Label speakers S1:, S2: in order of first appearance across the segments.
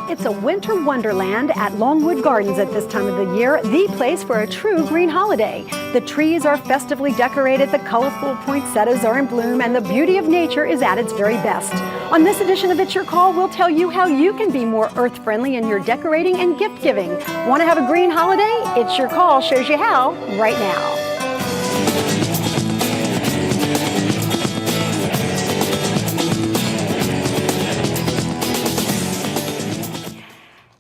S1: It's a winter wonderland at Longwood Gardens at this time of the year, the place for a true green holiday. The trees are festively decorated, the colorful poinsettias are in bloom, and the beauty of nature is at its very best. On this edition of It's Your Call, we'll tell you how you can be more earth-friendly in your decorating and gift-giving. Want to have a green holiday? It's Your Call shows you how right now.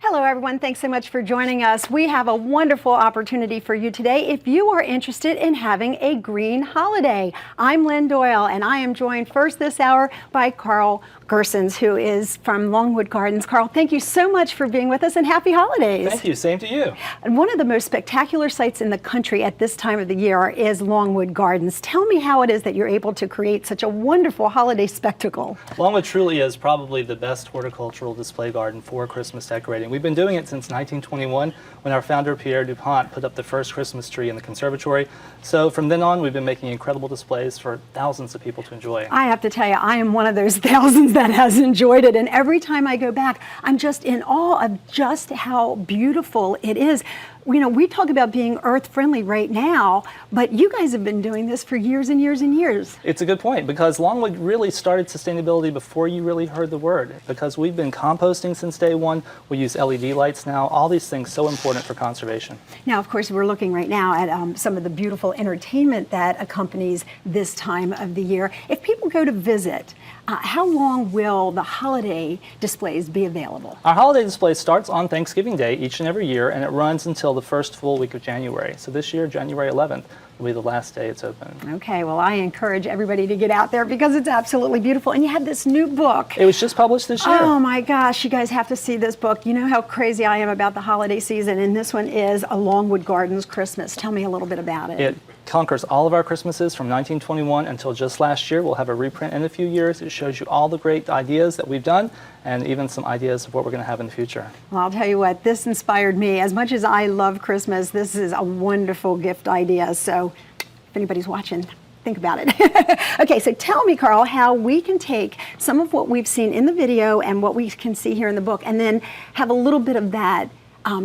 S1: Hello everyone, thanks so much for joining us. We have a wonderful opportunity for you today if you are interested in having a green holiday. I'm Lynn Doyle and I am joined first this hour by Carl Gersons, who is from Longwood Gardens. Carl, thank you so much for being with us and happy holidays.
S2: Thank you, same to you.
S1: And one of the most spectacular sites in the country at this time of the year is Longwood Gardens. Tell me how it is that you're able to create such a wonderful holiday spectacle.
S2: Longwood truly is probably the best horticultural display garden for Christmas decorating. We've been doing it since 1921 when our founder Pierre DuPont put up the first Christmas tree in the conservatory. So from then on we've been making incredible displays for thousands of people to enjoy.
S1: I have to tell you, I am one of those thousands that has enjoyed it, and every time I go back I'm just in awe of just how beautiful it is. You know, we talk about being earth-friendly right now, but you guys have been doing this for years and years and years.
S2: It's a good point, because Longwood really started sustainability before you really heard the word, because we've been composting since day one. We use LED lights now, all these things so important for conservation.
S1: Now, of course, we're looking right now at some of the beautiful entertainment that accompanies this time of the year. If people go to visit, how long will the holiday displays be available?
S2: Our holiday display starts on Thanksgiving Day each and every year, and it runs until the first full week of January. So this year, January 11th, will be the last day it's open.
S1: Okay, well, I encourage everybody to get out there because it's absolutely beautiful. And you have this new book.
S2: It was just published this year.
S1: Oh my gosh, you guys have to see this book. You know how crazy I am about the holiday season, and this one is A Longwood Gardens Christmas. Tell me a little bit about it.
S2: It conquers all of our Christmases from 1921 until just last year. We'll have a reprint in a few years. It shows you all the great ideas that we've done and even some ideas of what we're going to have in the future.
S1: Well, I'll tell you what, this inspired me. As much as I love Christmas, this is a wonderful gift idea. So if anybody's watching, think about it. Okay, so tell me, Carl, how we can take some of what we've seen in the video and what we can see here in the book and then have a little bit of that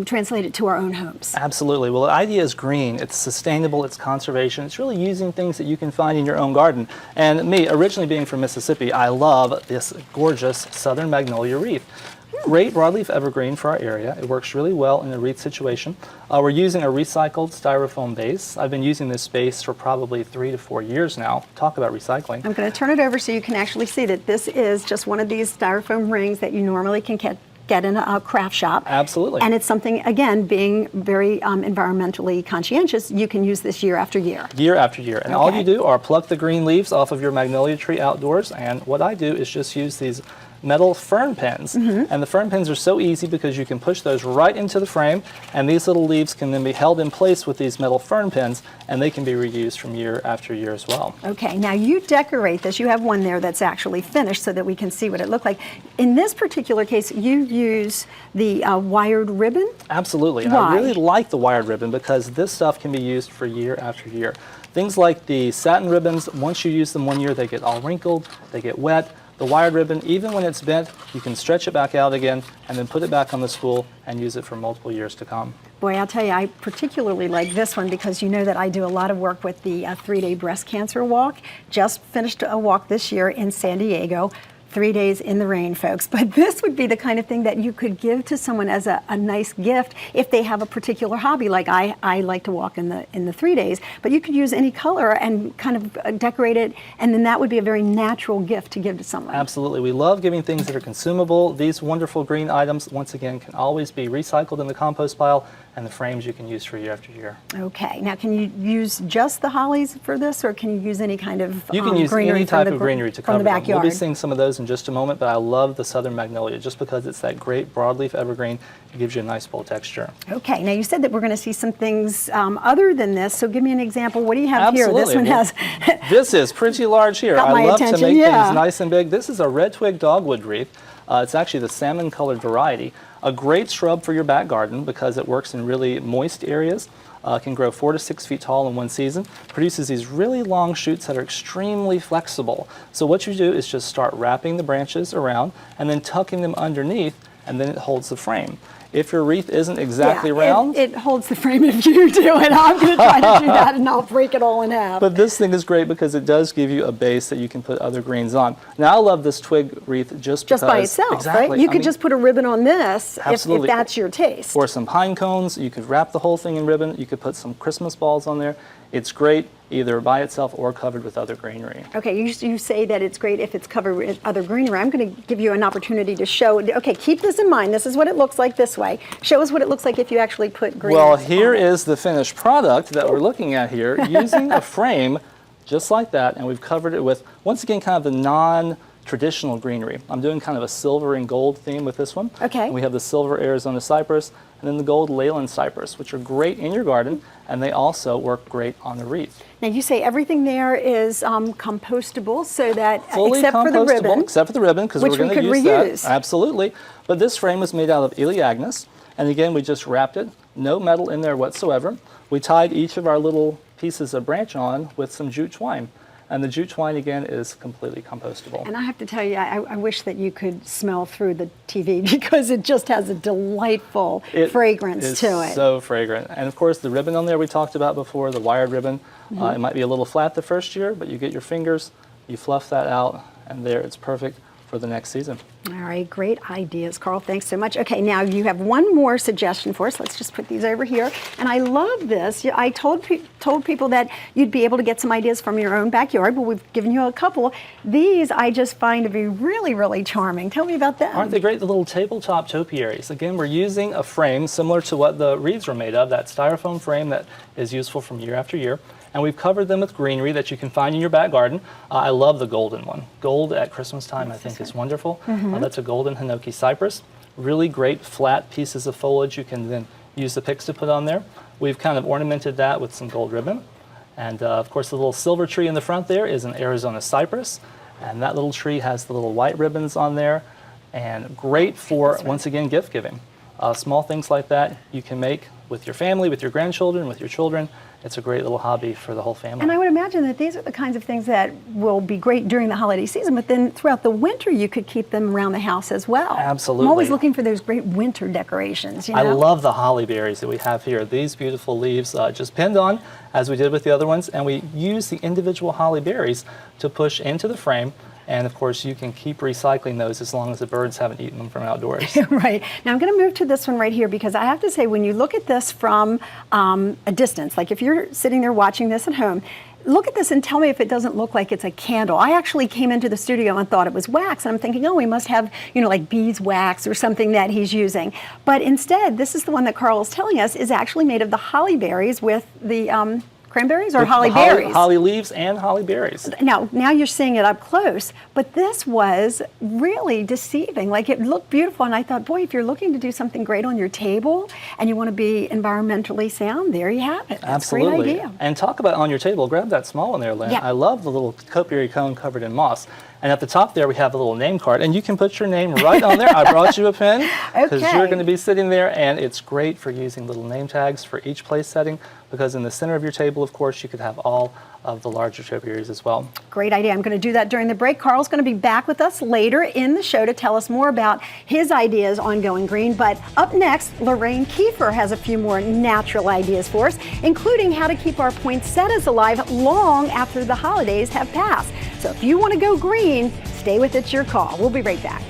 S1: translated to our own homes.
S2: Absolutely. Well, the idea is green. It's sustainable. It's conservation. It's really using things that you can find in your own garden. And me, originally being from Mississippi, I love this gorgeous southern magnolia wreath. Great broadleaf evergreen for our area. It works really well in a wreath situation. We're using a recycled styrofoam base. I've been using this base for probably 3 to 4 years now. Talk about recycling.
S1: I'm going to turn it over so you can actually see that this is just one of these styrofoam rings that you normally can get in a craft shop.
S2: Absolutely.
S1: And it's something, again, being very environmentally conscientious, you can use this year after year.
S2: Year after year. And all you do are pluck the green leaves off of your magnolia tree outdoors, and what I do is just use these metal fern pins. And the fern pins are so easy because you can push those right into the frame, and these little leaves can then be held in place with these metal fern pins, and they can be reused from year after year as well.
S1: Okay, now you decorate this. You have one there that's actually finished so that we can see what it looked like. In this particular case, you use the wired ribbon?
S2: Absolutely. And
S1: Why?
S2: I really like the wired ribbon because this stuff can be used for year after year. Things like the satin ribbons, once you use them one year, they get all wrinkled, they get wet. The wired ribbon, even when it's bent, you can stretch it back out again and then put it back on the spool and use it for multiple years to come.
S1: Boy, I'll tell you, I particularly like this one because you know that I do a lot of work with the 3-day breast cancer walk. Just finished a walk this year in San Diego. 3 days in the rain, folks. But this would be the kind of thing that you could give to someone as a nice gift if they have a particular hobby. Like I like to walk in the 3 days, but you could use any color and kind of decorate it, and then that would be a very natural gift to give to someone.
S2: Absolutely. We love giving things that are consumable. These wonderful green items, once again, can always be recycled in the compost pile, and the frames you can use for year after year.
S1: Okay. Now, can you use just the hollies for this, or can you use any kind of
S2: You can use any type of greenery to cover
S1: the
S2: them.
S1: backyard?
S2: We'll be seeing some of those in just a moment, but I love the southern magnolia just because it's that great broadleaf evergreen. It gives you a nice bold texture.
S1: Okay. Now, you said that we're going to see some things other than this, so give me an example. What do you have
S2: Absolutely.
S1: here? This one has...
S2: This is pretty large here.
S1: Got my
S2: I love
S1: attention,
S2: to make
S1: yeah.
S2: things nice and big. This is a red twig dogwood wreath. It's actually the salmon-colored variety. A great shrub for your back garden because it works in really moist areas. Can grow 4 to 6 feet tall in one season. Produces these really long shoots that are extremely flexible. So what you do is just start wrapping the branches around and then tucking them underneath, and then it holds the frame. If your wreath isn't exactly
S1: Yeah,
S2: round,
S1: it holds the frame if you do it. I'm going to try to do that and I'll break it all in half.
S2: but this thing is great because it does give you a base that you can put other greens on. Now I love this twig wreath just because.
S1: By itself,
S2: exactly.
S1: right? You
S2: I
S1: could
S2: mean,
S1: just put a ribbon on this if
S2: absolutely.
S1: that's your taste.
S2: Or some pine cones. You could wrap the whole thing in ribbon. You could put some Christmas balls on there. It's great either by itself or covered with other greenery.
S1: Okay, you say that it's great if it's covered with other greenery. I'm going to give you an opportunity to show. Okay, keep this in mind. This is what it looks like this way. Show us what it looks like if you actually put green.
S2: Well, here is the finished product that we're looking at here using a frame just like that, and we've covered it with, once again, kind of the non-traditional greenery. I'm doing kind of a silver and gold theme with this one.
S1: Okay.
S2: And we have the silver Arizona cypress and then the gold Leyland cypress, which are great in your garden, and they also work great on the wreath.
S1: Now you say everything there is compostable, so that
S2: Fully
S1: except for the
S2: compostable,
S1: ribbon,
S2: except for the ribbon, because we're
S1: which we
S2: going to
S1: could
S2: use
S1: reuse.
S2: that. Absolutely. But this frame was made out of Elaeagnus, and again, we just wrapped it, no metal in there whatsoever. We tied each of our little pieces of branch on with some jute twine. And the jute twine, again, is completely compostable.
S1: And I have to tell you, I wish that you could smell through the TV because it just has a delightful fragrance to it.
S2: It's so fragrant. And of course, the ribbon on there we talked about before, the wired ribbon, it might be a little flat the first year, but you get your fingers, you fluff that out, and there it's perfect for the next season.
S1: All right, great ideas, Carl. Thanks so much. Okay, now you have one more suggestion for us. Let's just put these over here. And I love this. I told people that you'd be able to get some ideas from your own backyard, but we've given you a couple. These I just find to be really, really charming. Tell me about them.
S2: Aren't they great? The little tabletop topiaries. Again, we're using a frame similar to what the wreaths were made of, that styrofoam frame that is useful from year after year. And we've covered them with greenery that you can find in your back garden. I love the golden one. Gold at Christmas time, I think, is wonderful. That's a golden Hinoki cypress. Really great flat pieces of foliage you can then use the picks to put on there. We've kind of ornamented that with some gold ribbon. And of course, the little silver tree in the front there is an Arizona cypress. And that little tree has the little white ribbons on there. And great for, once again, gift giving. Small things like that you can make with your family, with your grandchildren, with your children. It's a great little hobby for the whole family.
S1: And I would imagine that these are the kinds of things that will be great during the holiday season, but then throughout the winter you could keep them around the house as well.
S2: Absolutely.
S1: I'm always looking for those great winter decorations. You know?
S2: I love the holly berries that we have here. These beautiful leaves just pinned on, as we did with the other ones, and we use the individual holly berries to push into the frame. And of course, you can keep recycling those as long as the birds haven't eaten them from outdoors.
S1: Right. Now I'm going to move to this one right here because I have to say, when you look at this from a distance, like if you're sitting there watching this at home, look at this and tell me if it doesn't look like it's a candle. I actually came into the studio and thought it was wax, and I'm thinking, oh, he must have, like beeswax or something that he's using. But instead, this is the one that Carl is telling us is actually made of the holly berries with the cranberries or holly berries?
S2: Holly leaves and holly berries.
S1: Now you're seeing it up close, but this was really deceiving. Like, it looked beautiful, and I thought, boy, if you're looking to do something great on your table and you want to be environmentally sound, there you have it. That's
S2: Absolutely.
S1: a great idea.
S2: And talk about on your table. Grab that small one there, Lynn.
S1: Yeah.
S2: I love the little topiary cone covered in moss. And at the top there, we have a little name card, and you can put your name right on there. I brought you a pen because
S1: Okay.
S2: you're going to be sitting there, and it's great for using little name tags for each place setting, because in the center of your table, of course, you could have all of the larger topiaries as well.
S1: Great idea. I'm going to do that during the break. Carl's going to be back with us later in the show to tell us more about his ideas on going green. But up next, Lorraine Kiefer has a few more natural ideas for us, including how to keep our poinsettias alive long after the holidays have passed. So if you want to go green, stay with It's Your Call. We'll be right back.